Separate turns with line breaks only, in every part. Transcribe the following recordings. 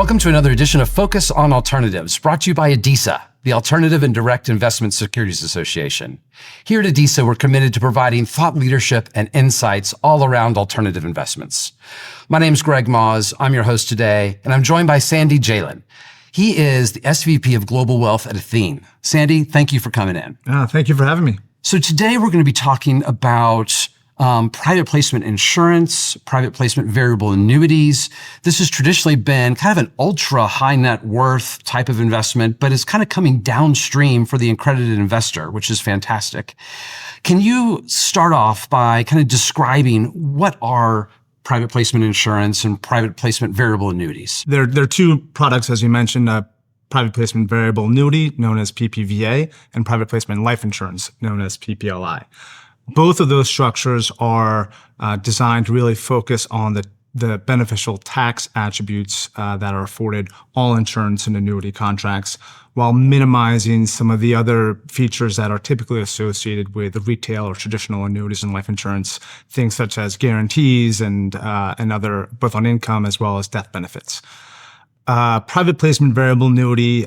Welcome to another edition of Focus on Alternatives, brought to you by ADISA, the Alternative and Direct Investment Securities Association. Here at ADISA, we're committed to providing thought leadership and insights all around alternative investments. My name is Greg Mausz. I'm your host today, and I'm joined by Sandy Geyelin. He is the SVP of Global Wealth at Athene. Sandy, thank you for coming in.
Thank you for having me.
So today we're going to be talking about private placement insurance, private placement variable annuities. This has traditionally been kind of an ultra high net worth type of investment, but it's kind of coming downstream for the accredited investor, which is fantastic. Can you start off by kind of describing what are private placement insurance and private placement variable annuities?
There are two products, as you mentioned, private placement variable annuity, known as PPVA, and private placement life insurance, known as PPLI. Both of those structures are designed to really focus on the beneficial tax attributes that are afforded all insurance and annuity contracts, while minimizing some of the other features that are typically associated with the retail or traditional annuities and life insurance, things such as guarantees and other, both on income as well as death benefits. Private placement variable annuity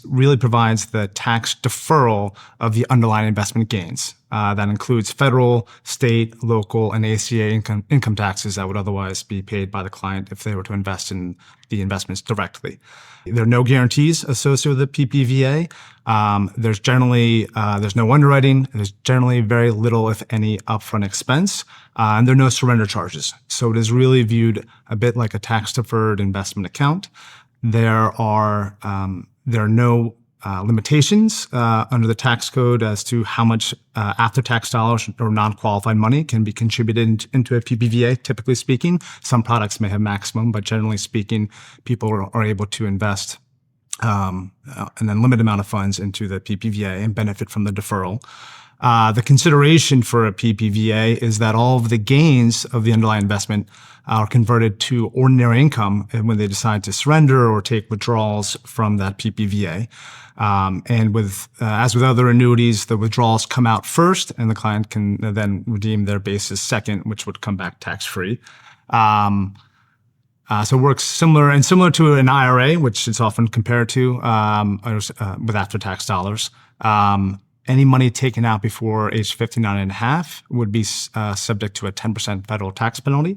really provides the tax deferral of the underlying investment gains. That includes federal, state, local, and ACA income taxes that would otherwise be paid by the client if they were to invest in the investments directly. There are no guarantees associated with the PPVA. There's no underwriting. There's generally very little, if any, upfront expense, and there are no surrender charges. So it is really viewed a bit like a tax-deferred investment account. There are no limitations under the tax code as to how much after-tax dollars or non-qualified money can be contributed into a PPVA, typically speaking. Some products may have maximum, but generally speaking, people are able to invest an unlimited amount of funds into the PPVA and benefit from the deferral. The consideration for a PPVA is that all of the gains of the underlying investment are converted to ordinary income when they decide to surrender or take withdrawals from that PPVA. And as with other annuities, the withdrawals come out first, and the client can then redeem their basis second, which would come back tax-free. So it works similar to an IRA, which it's often compared to with after-tax dollars. Any money taken out before age 59 and a half would be subject to a 10% federal tax penalty.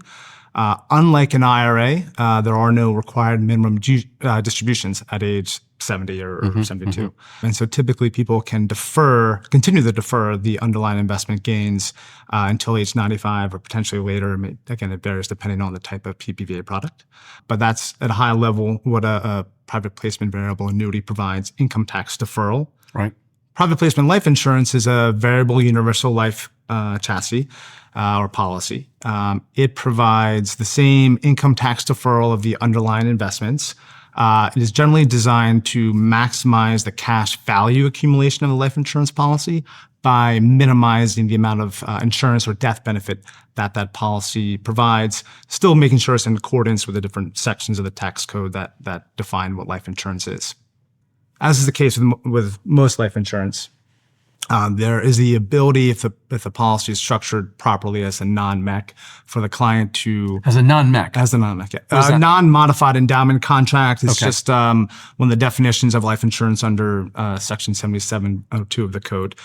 Unlike an IRA, there are no required minimum distributions at age 70 or 72. And so typically people can continue to defer the underlying investment gains until age 95 or potentially later. Again, it varies depending on the type of PPVA product. But that's at a high level what a private placement variable annuity provides: income tax deferral.
Right.
Private placement life insurance is a variable universal life chassis or policy. It provides the same income tax deferral of the underlying investments. It is generally designed to maximize the cash value accumulation of the life insurance policy by minimizing the amount of insurance or death benefit that policy provides, still making sure it's in accordance with the different sections of the tax code that define what life insurance is. As is the case with most life insurance, there is the ability, if the policy is structured properly as a non-MEC, for the client to...
As a non-MEC?
As a non-MEC, yeah. Non-modified endowment contract is just one of the definitions of life insurance under Section 7702 of the code.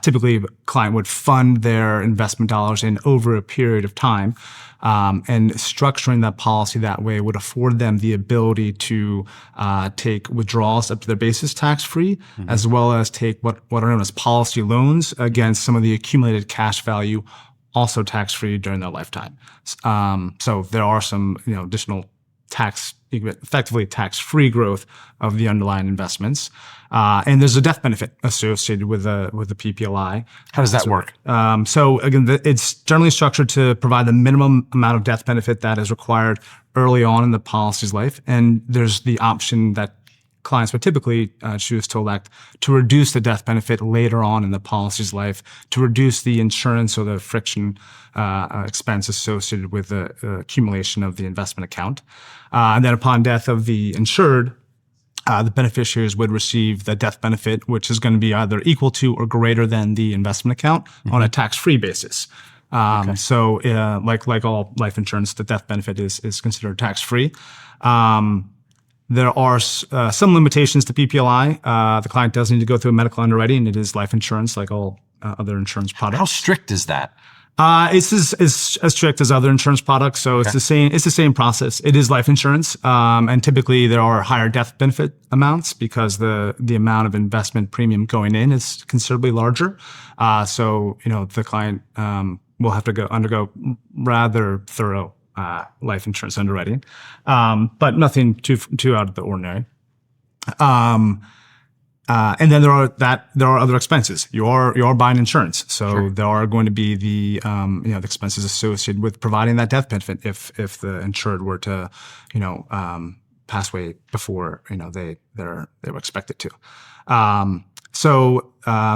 Typically, a client would fund their investment dollars in over a period of time. And structuring that policy that way would afford them the ability to take withdrawals up to their basis tax-free, as well as take what are known as policy loans against some of the accumulated cash value, also tax-free during their lifetime. So there are some additional effectively tax-free growth of the underlying investments. And there's a death benefit associated with the PPLI.
How does that work?
So again, it's generally structured to provide the minimum amount of death benefit that is required early on in the policy's life. And there's the option that clients would typically choose to elect to reduce the death benefit later on in the policy's life, to reduce the insurance or the friction expense associated with the accumulation of the investment account. And then upon death of the insured, the beneficiaries would receive the death benefit, which is going to be either equal to or greater than the investment account on a tax-free basis. So like all life insurance, the death benefit is considered tax-free. There are some limitations to PPLI. The client does need to go through medical underwriting. It is life insurance like all other insurance products.
How strict is that?
It's as strict as other insurance products, so it's the same. It's the same process. It is life insurance, and typically there are higher death benefit amounts because the amount of investment premium going in is considerably larger. So the client will have to undergo rather thorough life insurance underwriting, but nothing too out of the ordinary. And then there are other expenses. You are buying insurance, so there are going to be the expenses associated with providing that death benefit if the insured were to pass away before they were expected to.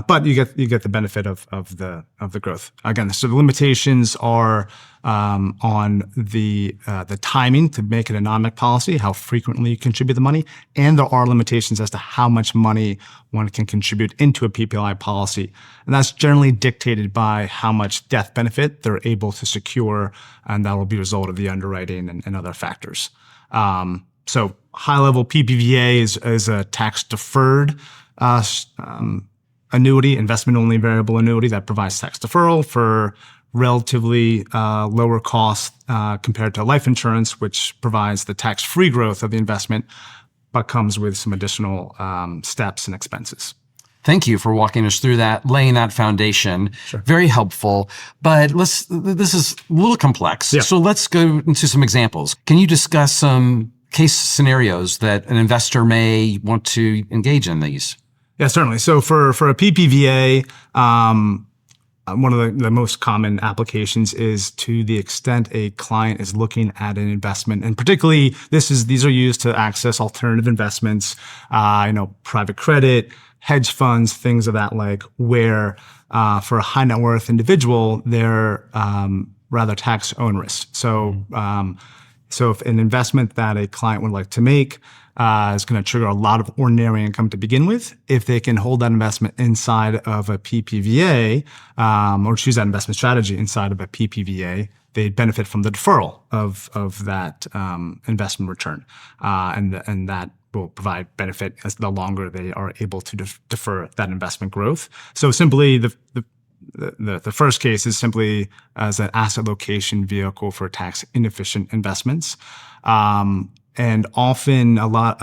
But you get the benefit of the growth. Again, so the limitations are on the timing to make an economic policy, how frequently you contribute the money, and there are limitations as to how much money one can contribute into a PPLI policy, and that's generally dictated by how much death benefit they're able to secure, and that will be a result of the underwriting and other factors. So high-level PPVA is a tax-deferred annuity, investment-only variable annuity that provides tax deferral for relatively lower cost compared to life insurance, which provides the tax-free growth of the investment, but comes with some additional steps and expenses.
Thank you for walking us through that, laying that foundation.
Sure.
Very helpful. But this is a little complex.
Yeah.
So let's go into some examples. Can you discuss some case scenarios that an investor may want to engage in these?
Yeah, certainly. So for a PPVA, one of the most common applications is to the extent a client is looking at an investment, and particularly these are used to access alternative investments, private credit, hedge funds, things of that like, where for a high net worth individual, they're rather tax onerous. So if an investment that a client would like to make is going to trigger a lot of ordinary income to begin with, if they can hold that investment inside of a PPVA or choose that investment strategy inside of a PPVA, they benefit from the deferral of that investment return, and that will provide benefit as the longer they are able to defer that investment growth. So simply the first case is simply as an asset location vehicle for tax inefficient investments. And often a lot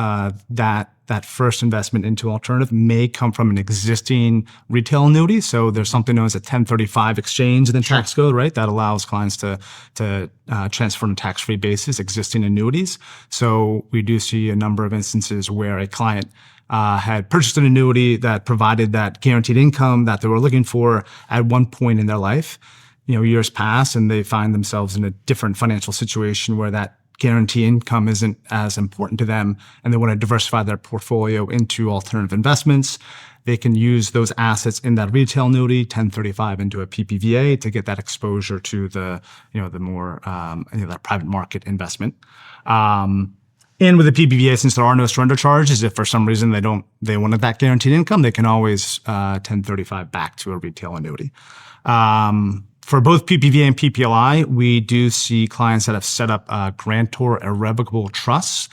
that first investment into alternative may come from an existing retail annuity. So there's something known as a 1035 exchange in the tax code, right? That allows clients to transfer on a tax-free basis existing annuities. So we do see a number of instances where a client had purchased an annuity that provided that guaranteed income that they were looking for at one point in their life. Years pass and they find themselves in a different financial situation where that guarantee income isn't as important to them, and they want to diversify their portfolio into alternative investments. They can use those assets in that retail annuity, 1035 into a PPVA, to get that exposure to the more that private market investment. And with the PPVA, since there are no surrender charges, if for some reason they wanted that guaranteed income, they can always 1035 back to a retail annuity. For both PPVA and PPLI, we do see clients that have set up grantor irrevocable trusts,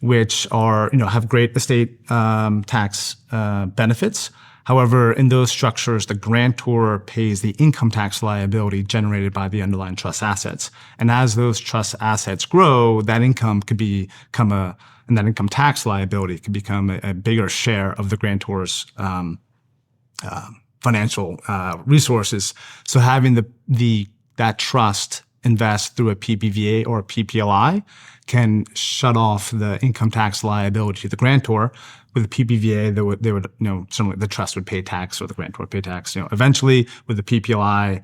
which are have great estate tax benefits. However, in those structures, the grantor pays the income tax liability generated by the underlying trust assets, and as those trust assets grow, that income could become and that income tax liability could become a bigger share of the grantor's financial resources. So having that trust invest through a PPVA or a PPLI can shut off the income tax liability to the grantor. With a PPVA, they would certainly the trust would pay tax or the grantor would pay tax. Eventually with the PPLI,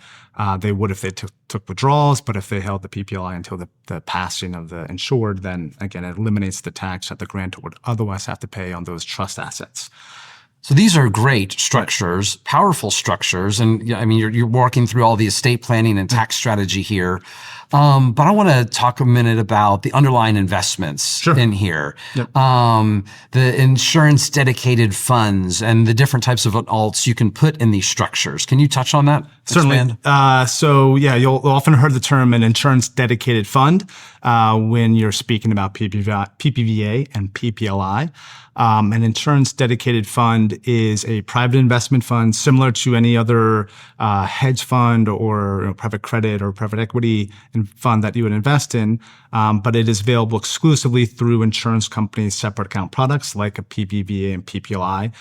they would if they took withdrawals, but if they held the PPLI until the passing of the insured, then again it eliminates the tax that the grantor would otherwise have to pay on those trust assets.
So these are great structures, powerful structures. And you're walking through all the estate planning and tax strategy here. But I want to talk a minute about the underlying investments in here.
Yep.
The insurance dedicated funds and the different types of alts you can put in these structures. Can you touch on that?
Certainly. So yeah, you'll often heard the term an insurance dedicated fund when you're speaking about PPVA and PPLI. An insurance dedicated fund is a private investment fund similar to any other hedge fund or private credit or private equity fund that you would invest in, but it is available exclusively through insurance companies' separate account products like a PPVA and PPLI.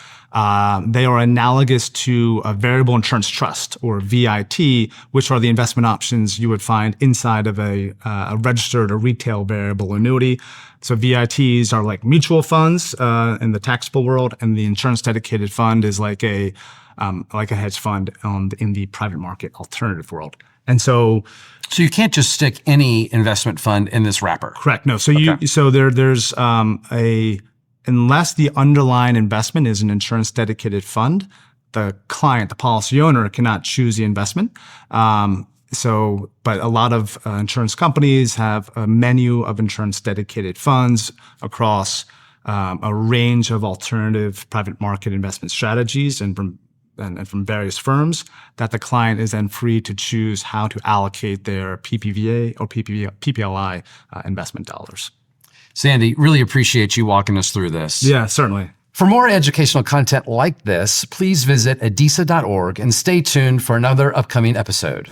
They are analogous to a variable insurance trust or VIT, which are the investment options you would find inside of a registered or retail variable annuity. So VITs are like mutual funds in the taxable world, and the insurance dedicated fund is like a hedge fund in the private market alternative world. And so
you can't just stick any investment fund in this wrapper.
Correct. No. So there's unless the underlying investment is an insurance dedicated fund, the client, the policy owner, cannot choose the investment. But a lot of insurance companies have a menu of insurance dedicated funds across a range of alternative private market investment strategies and from various firms that the client is then free to choose how to allocate their PPVA or PPLI investment dollars.
Sandy, really appreciate you walking us through this.
Yeah, certainly.
For more educational content like this, please visit adisa.org and stay tuned for another upcoming episode.